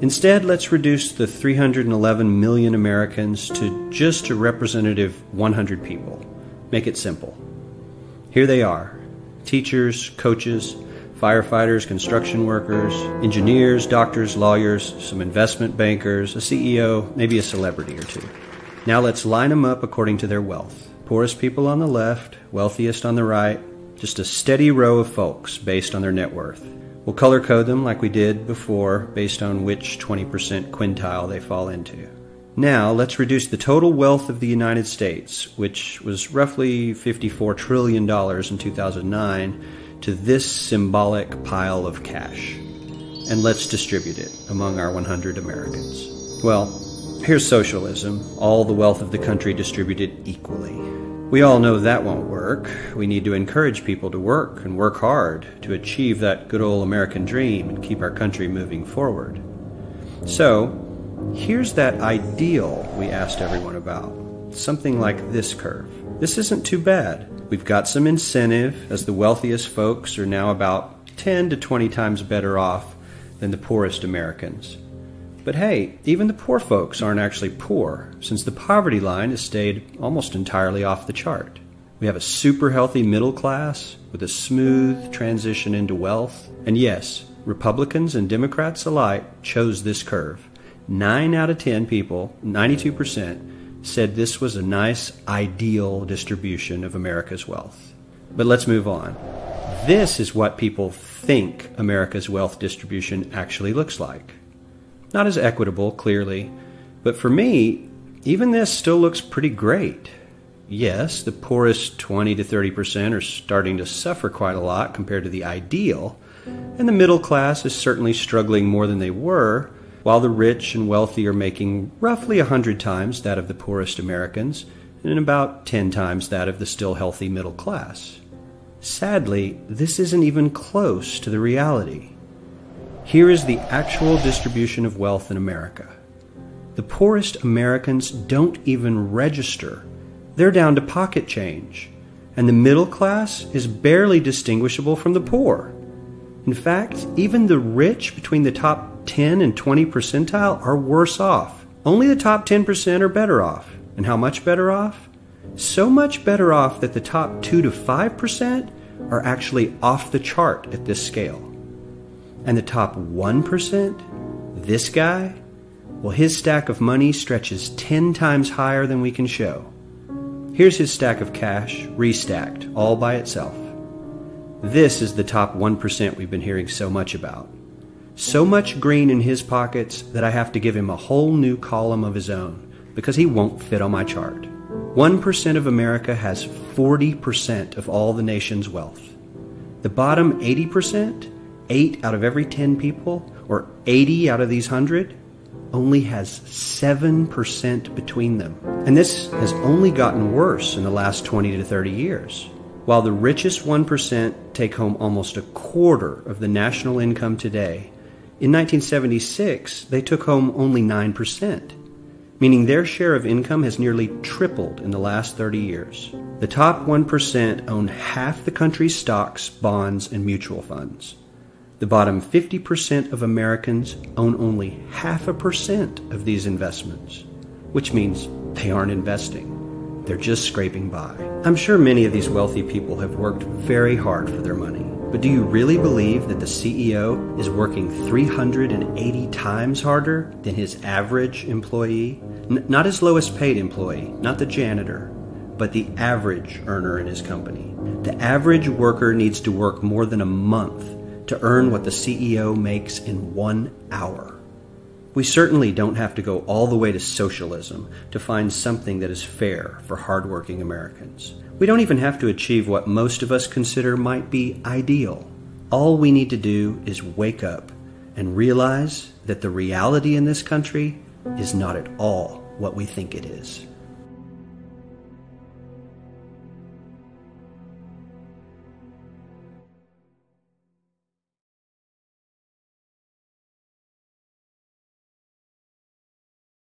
Instead, let's reduce the 311 million Americans to just a representative 100 people. Make it simple. Here they are: teachers, coaches, firefighters, construction workers, engineers, doctors, lawyers, some investment bankers, a CEO, maybe a celebrity or two. Now let's line them up according to their wealth. Poorest people on the left, wealthiest on the right, just a steady row of folks based on their net worth. We'll color code them like we did before based on which 20% quintile they fall into. Now let's reduce the total wealth of the United States, which was roughly $54 trillion in 2009, to this symbolic pile of cash. And let's distribute it among our 100 Americans. Well, here's socialism, all the wealth of the country distributed equally. We all know that won't work. We need to encourage people to work and work hard to achieve that good old American dream and keep our country moving forward. So, here's that ideal we asked everyone about. Something like this curve. This isn't too bad. We've got some incentive, as the wealthiest folks are now about 10 to 20 times better off than the poorest Americans. But hey, even the poor folks aren't actually poor, since the poverty line has stayed almost entirely off the chart. We have a super healthy middle class with a smooth transition into wealth. And yes, Republicans and Democrats alike chose this curve. 9 out of 10 people, 92%, said this was a nice, ideal distribution of America's wealth. But let's move on. This is what people think America's wealth distribution actually looks like. Not as equitable, clearly, but for me, even this still looks pretty great. Yes, the poorest 20 to 30% are starting to suffer quite a lot compared to the ideal, and the middle class is certainly struggling more than they were, while the rich and wealthy are making roughly 100 times that of the poorest Americans, and about 10 times that of the still healthy middle class. Sadly, this isn't even close to the reality. Here is the actual distribution of wealth in America. The poorest Americans don't even register. They're down to pocket change, and the middle class is barely distinguishable from the poor. In fact, even the rich between the top 10 and 20 percentile are worse off. Only the top 10% are better off. And how much better off? So much better off that the top 2 to 5% are actually off the chart at this scale. And the top 1%, this guy, well, his stack of money stretches 10 times higher than we can show. Here's his stack of cash, restacked, all by itself. This is the top 1% we've been hearing so much about. So much green in his pockets that I have to give him a whole new column of his own, because he won't fit on my chart. 1% of America has 40% of all the nation's wealth. The bottom 80%, 8 out of every 10 people, or 80 out of these 100, only has 7% between them. And this has only gotten worse in the last 20 to 30 years. While the richest 1% take home almost a quarter of the national income today, in 1976, they took home only 9%, meaning their share of income has nearly tripled in the last 30 years. The top 1% own half the country's stocks, bonds, and mutual funds. The bottom 50% of Americans own only 0.5% of these investments, which means they aren't investing. They're just scraping by. I'm sure many of these wealthy people have worked very hard for their money, but do you really believe that the CEO is working 380 times harder than his average employee? Not his lowest paid employee, not the janitor, but the average earner in his company. The average worker needs to work more than a month to earn what the CEO makes in 1 hour. We certainly don't have to go all the way to socialism to find something that is fair for hardworking Americans. We don't even have to achieve what most of us consider might be ideal. All we need to do is wake up and realize that the reality in this country is not at all what we think it is.